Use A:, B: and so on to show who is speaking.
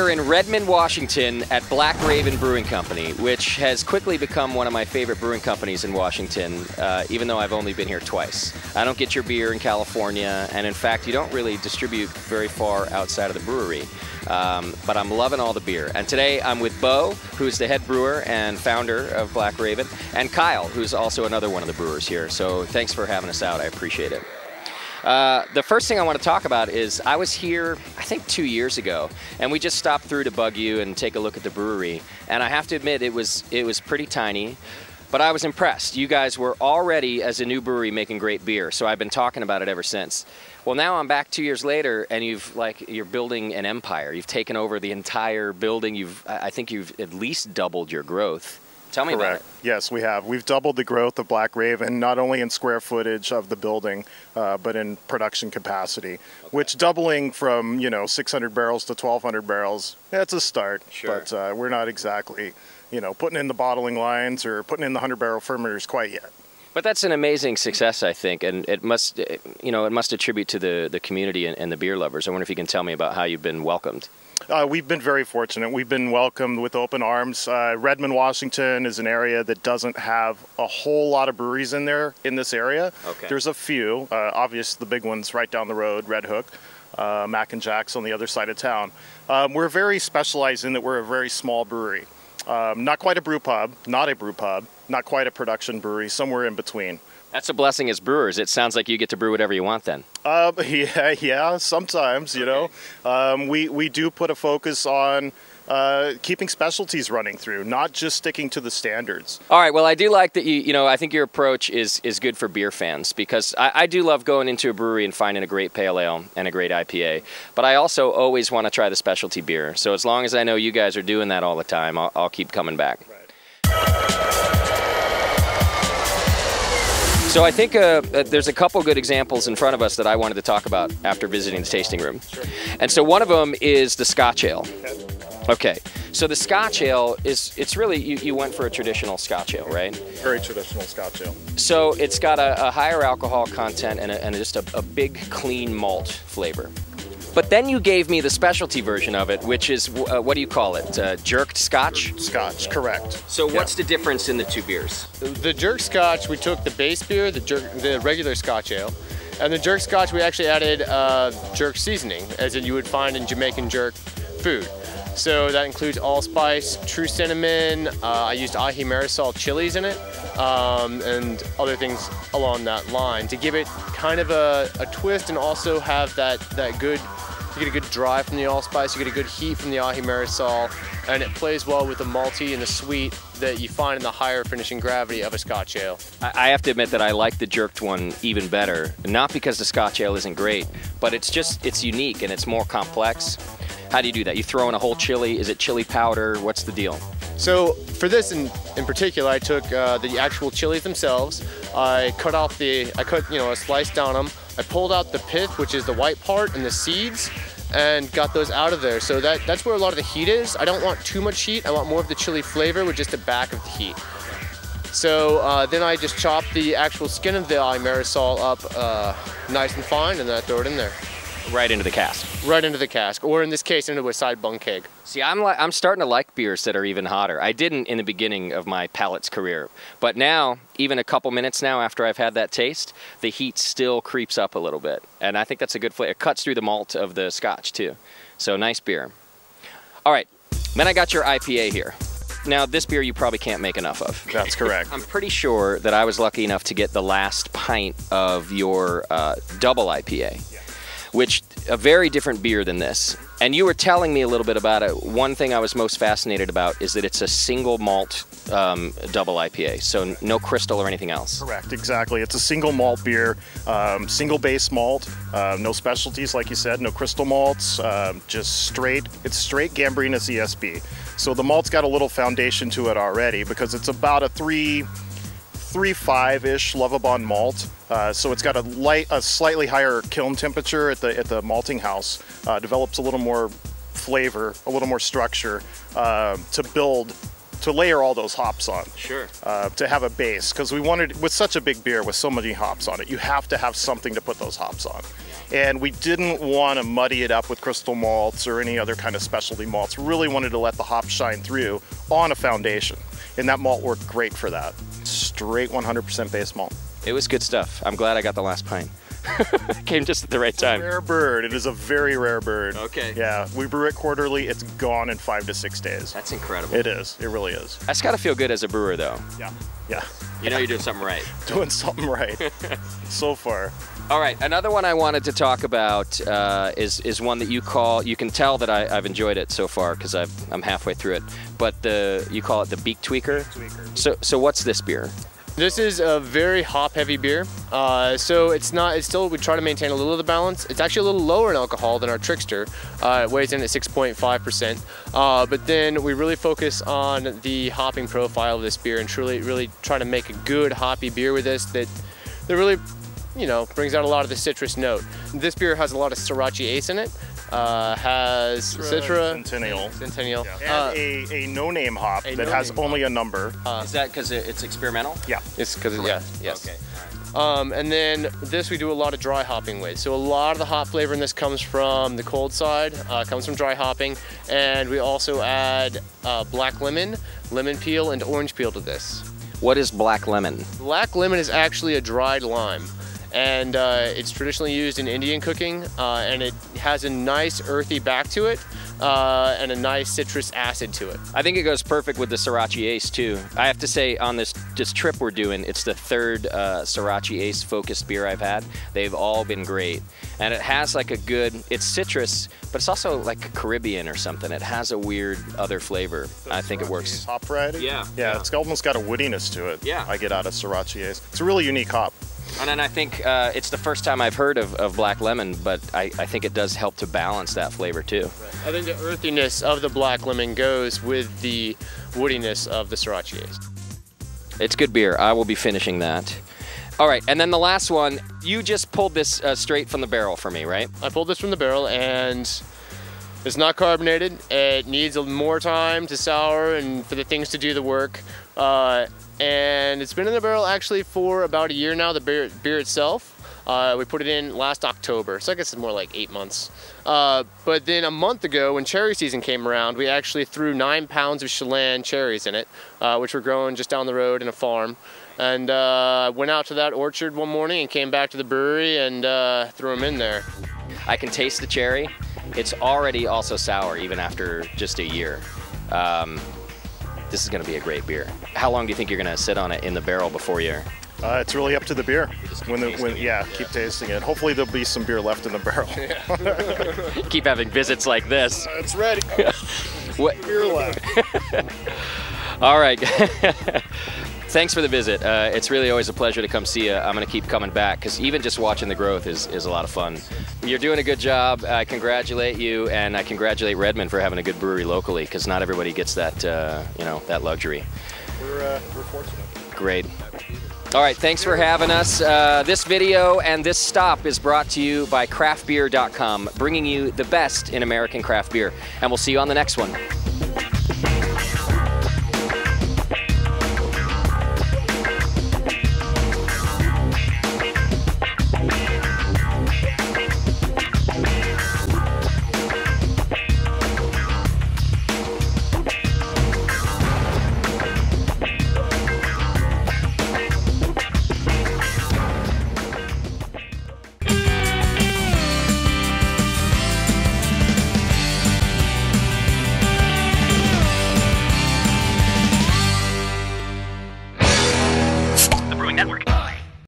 A: We're in Redmond, Washington at Black Raven Brewing Company, which has quickly become one of my favorite brewing companies in Washington, even though I've only been here twice. I don't get your beer in California, and in fact, you don't really distribute very far outside of the brewery. But I'm loving all the beer. And today I'm with Beaux, who's the head brewer and founder of Black Raven, and Keil, who's also another one of the brewers here. So thanks for having us out. I appreciate it. The first thing I want to talk about is I was here, I think 2 years ago, and we just stopped through to bug you and take a look at the brewery. And I have to admit, it was pretty tiny, but I was impressed. You guys were already, as a new brewery, making great beer, so I've been talking about it ever since. Well, now I'm back 2 years later, and you're building an empire. You've taken over the entire building. I think you've at least doubled your growth. Tell me about it.
B: Yes, we have. We've doubled the growth of Black Raven, not only in square footage of the building, but in production capacity. Okay. Which doubling from 600 barrels to 1,200 barrels, that's a start.
A: Sure.
B: But we're not exactly putting in the bottling lines or putting in the 100-barrel fermenters quite yet.
A: But that's an amazing success, I think, and it must attribute to the community and the beer lovers. I wonder if you can tell me about how you've been welcomed.
B: We've been very fortunate. We've been welcomed with open arms. Redmond, Washington is an area that doesn't have a whole lot of breweries in this area.
A: Okay.
B: There's a few. Obviously, the big ones right down the road, Red Hook, Mac and Jack's on the other side of town. We're very specialized in that we're a very small brewery. Not quite a brew pub, not a brew pub, not quite a production brewery, somewhere in between.
A: That's a blessing as brewers. It sounds like you get to brew whatever you want then.
B: Yeah, sometimes, we do put a focus on keeping specialties running through, not just sticking to the standards.
A: All right, well, I do like that I think your approach is good for beer fans, because I do love going into a brewery and finding a great pale ale and a great IPA, but I also always want to try the specialty beer. So as long as I know you guys are doing that all the time, I'll keep coming back.
B: Right.
A: So I think there's a couple good examples in front of us that I wanted to talk about after visiting the tasting room.
B: Sure.
A: And so one of them is the Scotch Ale. Okay, so the Scotch Ale it's really, you went for a traditional Scotch Ale, right?
B: Very traditional Scotch Ale.
A: So it's got a higher alcohol content and just a big clean malt flavor. But then you gave me the specialty version of it, which is, what do you call it? Jerked Scotch?
B: Scotch, correct.
A: So what's the difference in the two beers?
C: The jerk Scotch, we took the base beer, the regular Scotch Ale, and the jerk Scotch we actually added jerk seasoning, as in you would find in Jamaican jerk food. So that includes allspice, true cinnamon, I used ají marisol chilies in it, and other things along that line to give it kind of a twist and also have that good, you get a good dry from the allspice, you get a good heat from the ají marisol, and it plays well with the malty and the sweet that you find in the higher finishing gravity of a Scotch Ale.
A: I have to admit that I like the jerked one even better, not because the Scotch Ale isn't great, but it's unique and it's more complex. How do you do that? You throw in a whole chili? Is it chili powder? What's the deal?
C: So for this in particular, I took the actual chilies themselves. I cut a slice down them. I pulled out the pith, which is the white part, and the seeds, and got those out of there. So that's where a lot of the heat is. I don't want too much heat. I want more of the chili flavor with just the back of the heat. So then I just chop the actual skin of the ají marisol up nice and fine, and then I throw it in there.
A: Right into the cask.
C: Right into the cask, or in this case, into a side bung keg.
A: See, I'm starting to like beers that are even hotter. I didn't in the beginning of my palate's career, but now, even a couple minutes now after I've had that taste, the heat still creeps up a little bit, and I think that's a good flavor. It cuts through the malt of the Scotch too. So nice beer. All right, then I got your IPA here. Now, this beer you probably can't make enough of.
B: That's correct.
A: I'm pretty sure that I was lucky enough to get the last pint of your double IPA. Which a very different beer than this. And you were telling me a little bit about it. One thing I was most fascinated about is that it's a single malt double IPA, so no crystal or anything else.
B: Correct, exactly. It's a single malt beer, single base malt, no specialties like you said, no crystal malts, just straight, it's straight Gambrinus ESB. So the malt's got a little foundation to it already because it's about a 3.5-ish Lovibond malt. So it's got a slightly higher kiln temperature at the malting house. Develops a little more flavor, a little more structure to layer all those hops on.
A: Sure.
B: To have a base, because we wanted, with such a big beer with so many hops on it, you have to have something to put those hops on. And we didn't want to muddy it up with crystal malts or any other kind of specialty malts. We really wanted to let the hop shine through on a foundation. And that malt worked great for that. Straight 100% base malt.
A: It was good stuff. I'm glad I got the last pint. Came just at the right time.
B: Rare bird. It is a very rare bird.
A: Okay.
B: Yeah, we brew it quarterly. It's gone in 5 to 6 days.
A: That's incredible.
B: It is. It really is.
A: That's got to feel good as a brewer, though.
B: Yeah. Yeah.
A: You know you're doing something right.
B: Doing something right. So far.
A: All right, another one I wanted to talk about is one that you can tell that I've enjoyed it so far because I'm halfway through it. But you call it the Beak Tweaker. So what's this beer?
C: This is a very hop-heavy beer. So it's still, we try to maintain a little of the balance. It's actually a little lower in alcohol than our Trickster. It weighs in at 6.5%. But then we really focus on the hopping profile of this beer and really try to make a good hoppy beer with this that really, brings out a lot of the citrus note. This beer has a lot of Sriracha Ace in it. Has Citra, Centennial,
B: yeah. And a no-name hop that has only a number.
A: Is that because it's experimental?
B: Yeah.
C: It's because yes.
A: Okay.
C: And then this we do a lot of dry hopping with. So a lot of the hop flavor in this comes from the cold side, comes from dry hopping, and we also add black lemon, lemon peel, and orange peel to this.
A: What is black lemon?
C: Black lemon is actually a dried lime. And it's traditionally used in Indian cooking, and it has a nice earthy back to it, and a nice citrus acid to it.
A: I think it goes perfect with the Sriracha Ace too. I have to say, on this trip we're doing, it's the third Sriracha Ace focused beer I've had. They've all been great, and it has like it's citrus, but it's also like Caribbean or something. It has a weird other flavor. I think it works.
B: Hop variety?
A: Yeah.
B: It's almost got a woodiness to it.
A: Yeah.
B: I get out of Sriracha Ace. It's a really unique hop.
A: And then I think it's the first time I've heard of black lemon, but I think it does help to balance that flavor too.
C: I think the earthiness of the black lemon goes with the woodiness of the Sriracha Ace.
A: It's good beer. I will be finishing that. All right, and then the last one, you just pulled this straight from the barrel for me, right?
C: I pulled this from the barrel, and it's not carbonated. It needs more time to sour and for the things to do the work. And it's been in the barrel actually for about a year now, the beer itself. We put it in last October, so I guess it's more like 8 months. But then a month ago, when cherry season came around, we actually threw 9 pounds of Chelan cherries in it, which were growing just down the road in a farm. And went out to that orchard one morning and came back to the brewery and threw them in there.
A: I can taste the cherry. It's already also sour, even after just a year. This is going to be a great beer. How long do you think you're going to sit on it in the barrel before you?
B: It's really up to the beer. Keep tasting it. Hopefully there'll be some beer left in the barrel.
A: Keep having visits like this.
B: It's ready.
A: What?
B: Beer left.
A: All right. Thanks for the visit. It's really always a pleasure to come see you. I'm going to keep coming back because even just watching the growth is a lot of fun. You're doing a good job. I congratulate you, and I congratulate Redmond for having a good brewery locally because not everybody gets that, that luxury.
B: We're fortunate.
A: Great. All right, thanks for having us. This video and this stop is brought to you by craftbeer.com, bringing you the best in American craft beer. And we'll see you on the next one.